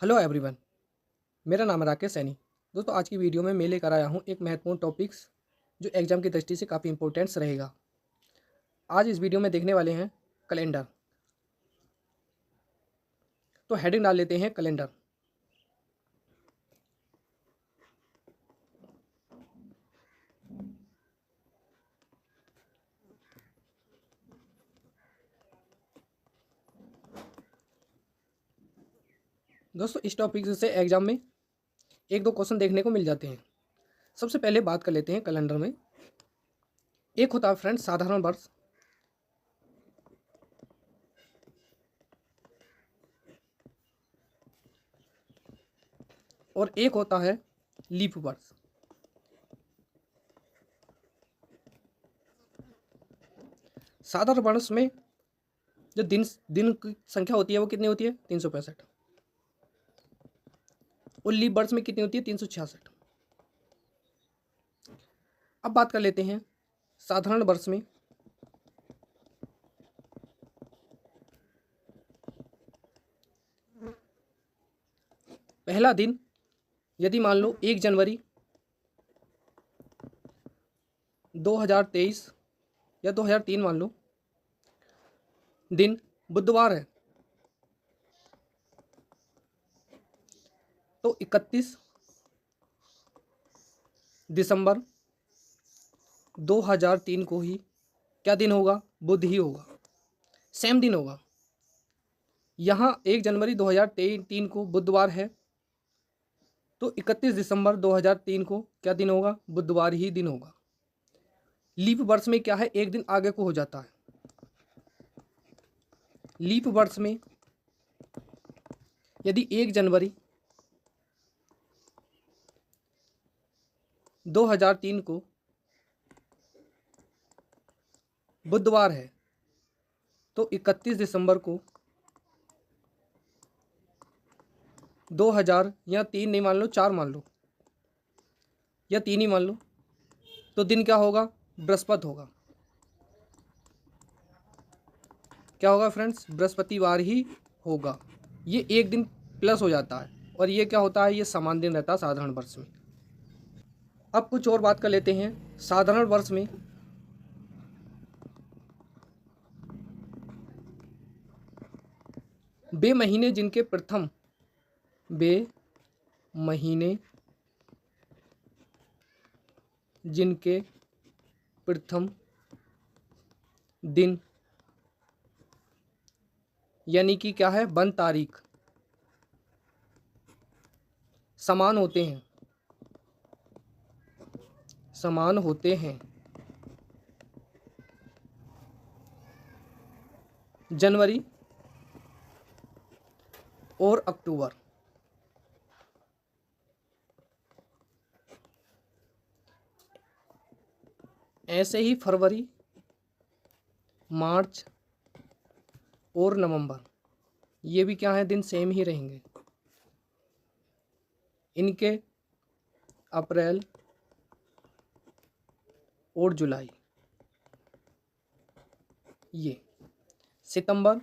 Hello everyone. मेरा नाम है राकेश सैनी। दोस्तों, आज की वीडियो में मैं लेकर आया हूँ एक महत्वपूर्ण टॉपिक्स जो एग्जाम की दृष्टि से काफ़ी इंपॉर्टेंट्स रहेगा। आज इस वीडियो में देखने वाले हैं कैलेंडर। तो हेडिंग डाल लेते हैं कैलेंडर। दोस्तों, इस टॉपिक से एग्जाम में एक दो क्वेश्चन देखने को मिल जाते हैं। सबसे पहले बात कर लेते हैं कैलेंडर में। एक होता है फ्रेंड्स साधारण वर्ष, और एक होता है लीप वर्ष। साधारण वर्ष में जो दिन दिन की संख्या होती है वो कितनी होती है? 365। और लीप वर्ष में कितनी होती है? 366। अब बात कर लेते हैं साधारण वर्ष में। पहला दिन यदि मान लो 1 जनवरी 2023 या 2003 मान लो, दिन बुधवार है, तो 31 दिसंबर 2003 को ही क्या दिन होगा? बुध ही होगा, सेम दिन होगा। यहाँ 1 जनवरी 2003 को बुधवार है, तो 31 दिसंबर 2003 को क्या दिन होगा? बुधवार ही दिन होगा। लीप वर्ष में क्या है? एक दिन आगे को हो जाता है। लीप वर्ष में यदि 1 जनवरी 2003 को बुधवार है, तो 31 दिसंबर को 2000 या 3 नहीं मान लो, 4 मान लो, या 3 ही मान लो, तो दिन क्या होगा? बृहस्पति होगा। क्या होगा फ्रेंड्स? बृहस्पतिवार ही होगा। ये एक दिन प्लस हो जाता है, और ये क्या होता है? ये समान दिन रहता है साधारण वर्ष में। अब कुछ और बात कर लेते हैं। साधारण वर्ष में बे महीने जिनके प्रथम बे महीने जिनके प्रथम दिन यानी कि क्या है? 1 तारीख समान होते हैं, समान होते हैं जनवरी और अक्टूबर। ऐसे ही फरवरी, मार्च और नवंबर, ये भी क्या है? दिन सेम ही रहेंगे। इनके अप्रैल और जुलाई, ये सितंबर,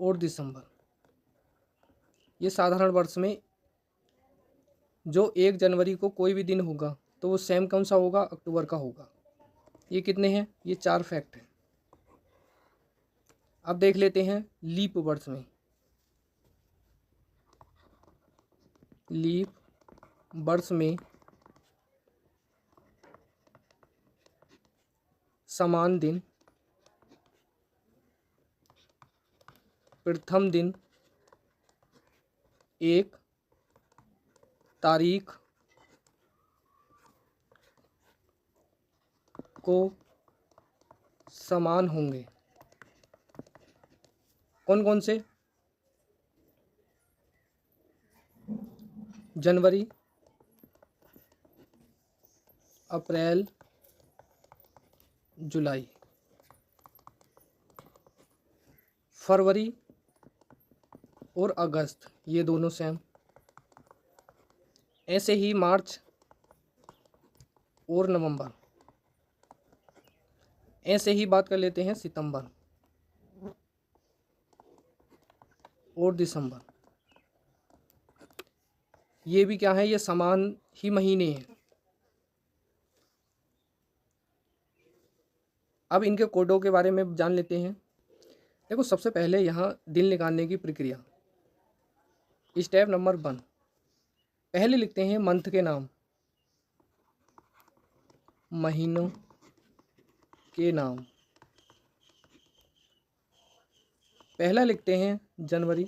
और दिसंबर, ये साधारण वर्ष में जो 1 जनवरी को कोई भी दिन होगा तो वो सेम कौन सा होगा? अक्टूबर का होगा। ये कितने हैं? ये 4 फैक्ट हैं। अब देख लेते हैं लीप वर्ष में। लीप वर्ष में समान दिन, प्रथम दिन 1 तारीख को समान होंगे। कौन कौन से? जनवरी, अप्रैल, जुलाई। फरवरी और अगस्त, ये दोनों सेम। ऐसे ही मार्च और नवंबर, ऐसे ही बात कर लेते हैं सितंबर और दिसंबर। ये भी क्या है, ये समान ही महीने हैं। अब इनके कोडों के बारे में जान लेते हैं। देखो सबसे पहले यहाँ दिन निकालने की प्रक्रिया। स्टेप नंबर 1, पहले लिखते हैं मंथ के नाम, महीनों के नाम। पहला लिखते हैं जनवरी,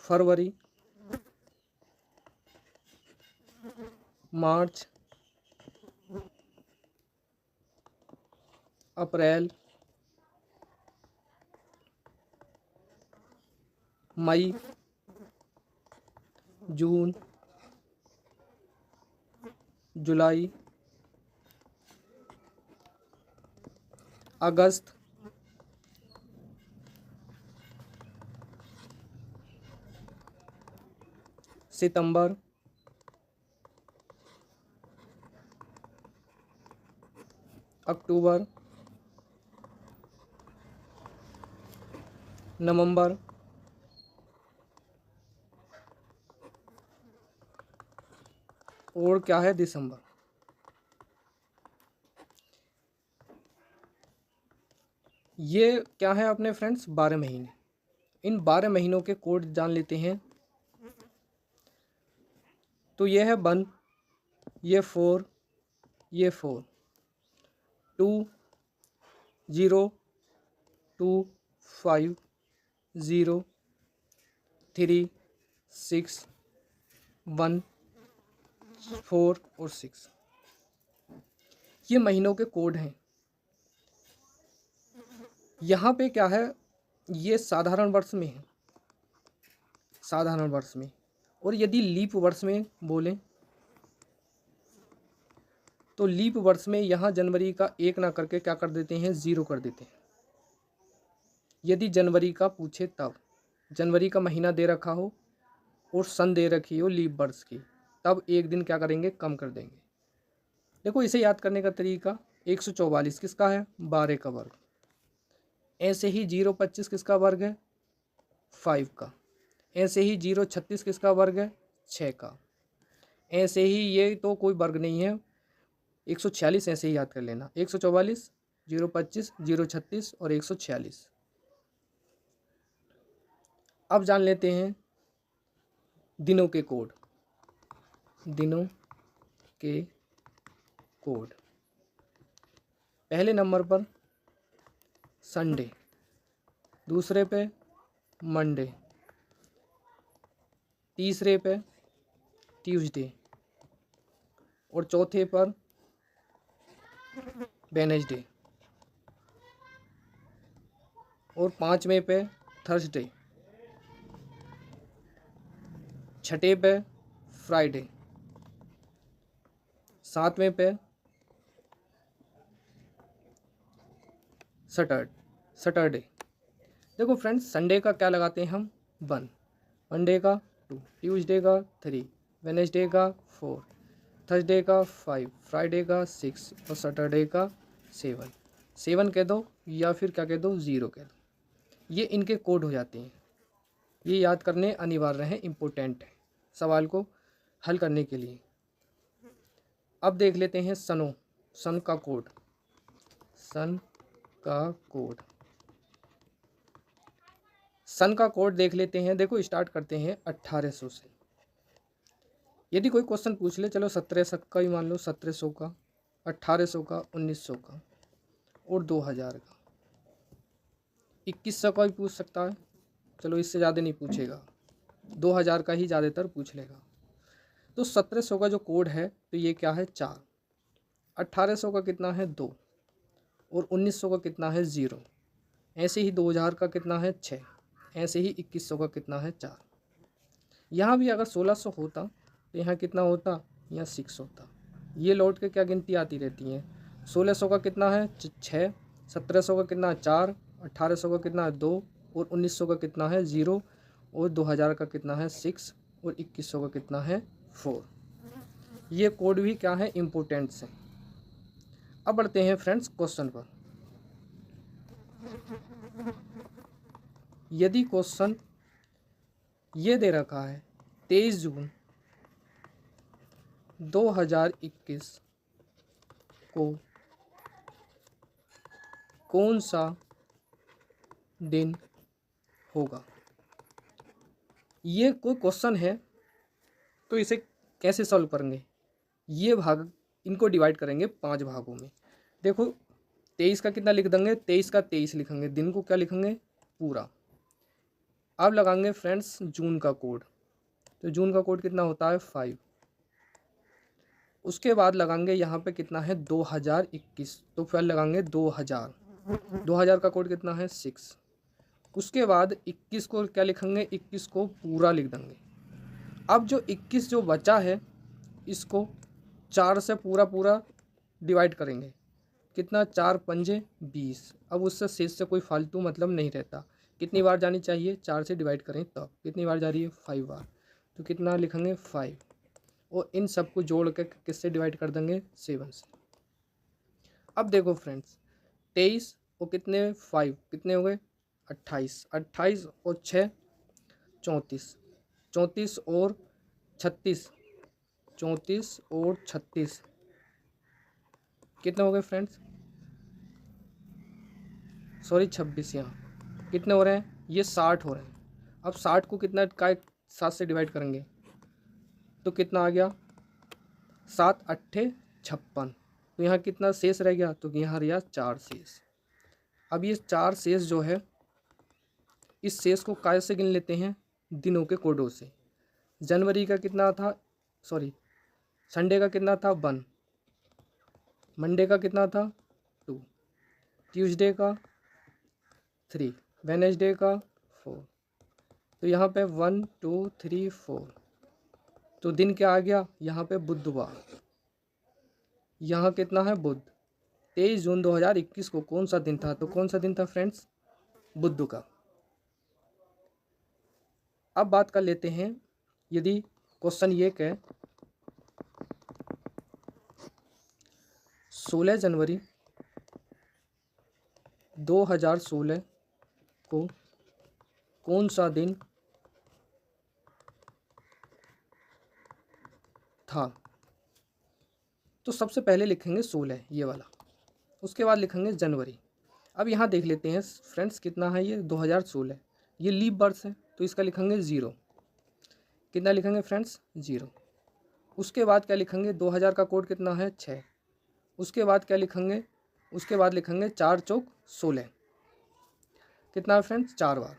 फरवरी, मार्च, अप्रैल, मई, जून, जुलाई, अगस्त, सितंबर, अक्टूबर, नवंबर, और क्या है दिसंबर। ये क्या है अपने फ्रेंड्स, 12 महीने। इन 12 महीनों के कोड जान लेते हैं। तो ये है 1, ये 4, ये 4, 2, 0, 2, 5, 0, 3, 6, 1, 4 और 6। ये महीनों के कोड हैं। यहाँ पे क्या है, ये साधारण वर्ष में है, साधारण वर्ष में। और यदि लीप वर्ष में बोलें तो लीप वर्ष में यहाँ जनवरी का 1 ना करके क्या कर देते हैं, 0 कर देते हैं। यदि जनवरी का पूछे तब, जनवरी का महीना दे रखा हो और सन दे रखी हो लीप वर्ष की, तब एक दिन क्या करेंगे, कम कर देंगे। देखो इसे याद करने का तरीका, 144 किसका है, 12 का वर्ग। ऐसे ही 025 किसका वर्ग है, 5 का। ऐसे ही 036 किसका वर्ग है, 6 का। ऐसे ही ये तो कोई वर्ग नहीं है, 146 ऐसे ही याद कर लेना, 144, 025, 036 और 146। अब जान लेते हैं दिनों के कोड, दिनों के कोड। पहले नंबर पर संडे, दूसरे पे मंडे, तीसरे पे ट्यूसडे और चौथे पर वेडनेसडे और पांचवें पे थर्सडे, छठे पे फ्राइडे, सातवें पे सैटरडे। देखो फ्रेंड्स, संडे का क्या लगाते हैं हम, 1, मंडे का 2, ट्यूसडे का 3, वेडनेसडे का 4, थर्सडे का 5, फ्राइडे का 6 और सैटरडे का 7 कह दो या फिर क्या कह दो, 0 कह दो। ये इनके कोड हो जाते हैं। ये याद करने अनिवार्य हैं, इम्पोर्टेंट है सवाल को हल करने के लिए। अब देख लेते हैं सन का कोड, सन का कोड। सन का कोड देख लेते हैं। देखो स्टार्ट करते हैं 1800 से। यदि कोई क्वेश्चन पूछ ले, चलो 1700 का ही मान लो, 1700 का, 1800 का, 1900 का और 2000 का, 2100 का भी पूछ सकता है। चलो इससे ज़्यादा नहीं पूछेगा, 2000 का ही ज़्यादातर पूछ लेगा। तो 1700 का जो कोड है तो ये क्या है, 4। 1800 का कितना है, 2 और 1900 का कितना है, 0। ऐसे ही 2000 का कितना है, 6। ऐसे ही 2100 का कितना है, 4। यहाँ भी अगर 1600 होता तो यहाँ कितना होता, यहाँ 6 होता। ये लौट के क्या गिनती आती रहती हैं। 1600 का कितना है, 6, 1700 का कितना है, 4, 1800 का कितना है, 2 और 1900 का कितना है, 0 और 2000 का कितना है, 6 और 2100 का कितना है, 4। ये कोड भी क्या है, इम्पोर्टेंट्स हैं। अब बढ़ते हैं फ्रेंड्स क्वेश्चन पर। यदि क्वेश्चन ये दे रखा है 23 जून 2021 को कौन सा दिन होगा, ये कोई क्वेश्चन है तो इसे कैसे सॉल्व करेंगे। ये भाग इनको डिवाइड करेंगे 5 भागों में। देखो 23 का कितना लिख देंगे, 23 का 23 लिखेंगे, दिन को क्या लिखेंगे पूरा। अब लगाएंगे फ्रेंड्स जून का कोड, तो जून का कोड कितना होता है 5। उसके बाद लगाएंगे यहाँ पे कितना है 2021, तो फिर लगाएंगे 2000 का कोड कितना है 6। उसके बाद 21 को क्या लिखेंगे, 21 को पूरा लिख देंगे। अब जो 21 जो बचा है इसको 4 से पूरा डिवाइड करेंगे, कितना 4 पंजे 20। अब उससे शेष से कोई फालतू मतलब नहीं रहता। कितनी बार जानी चाहिए, 4 से डिवाइड करें तब कितनी बार जा रही है 5 बार, तो कितना लिखेंगे 5। और इन सबको जोड़ के किससे डिवाइड कर देंगे 7 से। अब देखो फ्रेंड्स 23 और कितने 5 कितने हो गए 28, 28 और 6 34, 34 और 36, 34 और 36 कितने हो गए फ्रेंड्स, सॉरी 26, यहाँ कितने हो रहे हैं ये 60 हो रहे हैं। अब 60 को कितना का 7 से डिवाइड करेंगे तो कितना आ गया 7 अट्ठे 56, तो यहाँ कितना शेष रह गया, तो यहाँ रहा 4 शेष। अब ये 4 शेष जो है इस शेष को कैसे गिन लेते हैं, दिनों के कोडों से। जनवरी का कितना था, सॉरी संडे का कितना था 1, मंडे का कितना था 2, ट्यूसडे का 3, वेडनेसडे का 4, तो यहाँ पे 1 2 3 4, तो दिन क्या आ गया यहाँ पे बुधवार। यहाँ कितना है बुध। 23 जून 2021 को कौन सा दिन था, तो कौन सा दिन था फ्रेंड्स बुध का। अब बात कर लेते हैं, यदि क्वेश्चन ये कहे 16 जनवरी 2016 को कौन सा दिन था, तो सबसे पहले लिखेंगे 16 ये वाला, उसके बाद लिखेंगे जनवरी। अब यहाँ देख लेते हैं फ्रेंड्स कितना है ये 2016, ये लीप वर्ष है तो इसका लिखेंगे 0, कितना लिखेंगे फ्रेंड्स 0। उसके बाद क्या लिखेंगे 2000 का कोड कितना है 6, उसके बाद क्या लिखेंगे, उसके बाद लिखेंगे 4 चौक 16, कितना है फ्रेंड्स 4 बार।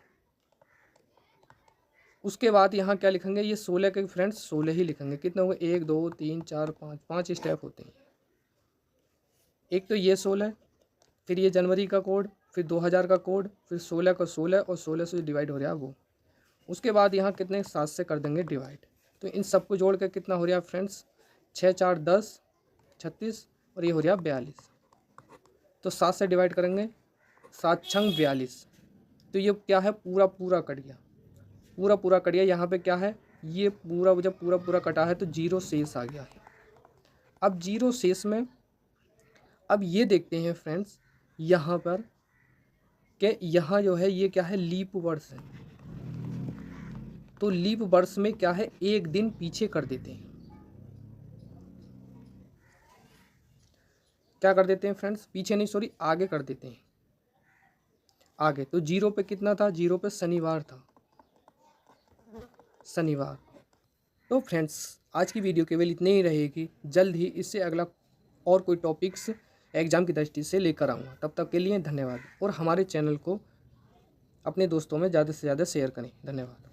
उसके बाद यहाँ क्या लिखेंगे, ये 16 के फ्रेंड्स 16 ही लिखेंगे, कितने होंगे 1 2 3 4 5, 5 स्टेप होते हैं। एक तो ये 16, फिर ये जनवरी का कोड, फिर 2000 का कोड, फिर 16 का 16 और 16 से डिवाइड हो रहा है वो। उसके बाद यहाँ कितने 7 से कर देंगे डिवाइड, तो इन सबको जोड़ कर कितना हो रहा है फ्रेंड्स 6 4 10 36 और ये हो रहा 42, तो 7 से डिवाइड करेंगे 7 छंग 42, तो ये क्या है पूरा कट गया, पूरा कट गया। यहाँ पे क्या है ये पूरा, जब पूरा कटा है तो 0 शेष आ गया है। अब 0 शेष में अब ये देखते हैं फ्रेंड्स यहाँ पर कि यहाँ जो है ये क्या है लीप वर्ष है, तो लीप वर्ष में क्या है एक दिन पीछे कर देते हैं। क्या कर देते हैं फ्रेंड्स, पीछे नहीं सॉरी आगे कर देते हैं, आगे। तो 0 पे कितना था, 0 पे शनिवार था, शनिवार। तो फ्रेंड्स आज की वीडियो केवल इतनी ही रहेगी, जल्द ही इससे अगला और कोई टॉपिक्स एग्ज़ाम की दृष्टि से लेकर आऊँगा। तब तक के लिए धन्यवाद, और हमारे चैनल को अपने दोस्तों में ज़्यादा से ज़्यादा शेयर करें। धन्यवाद।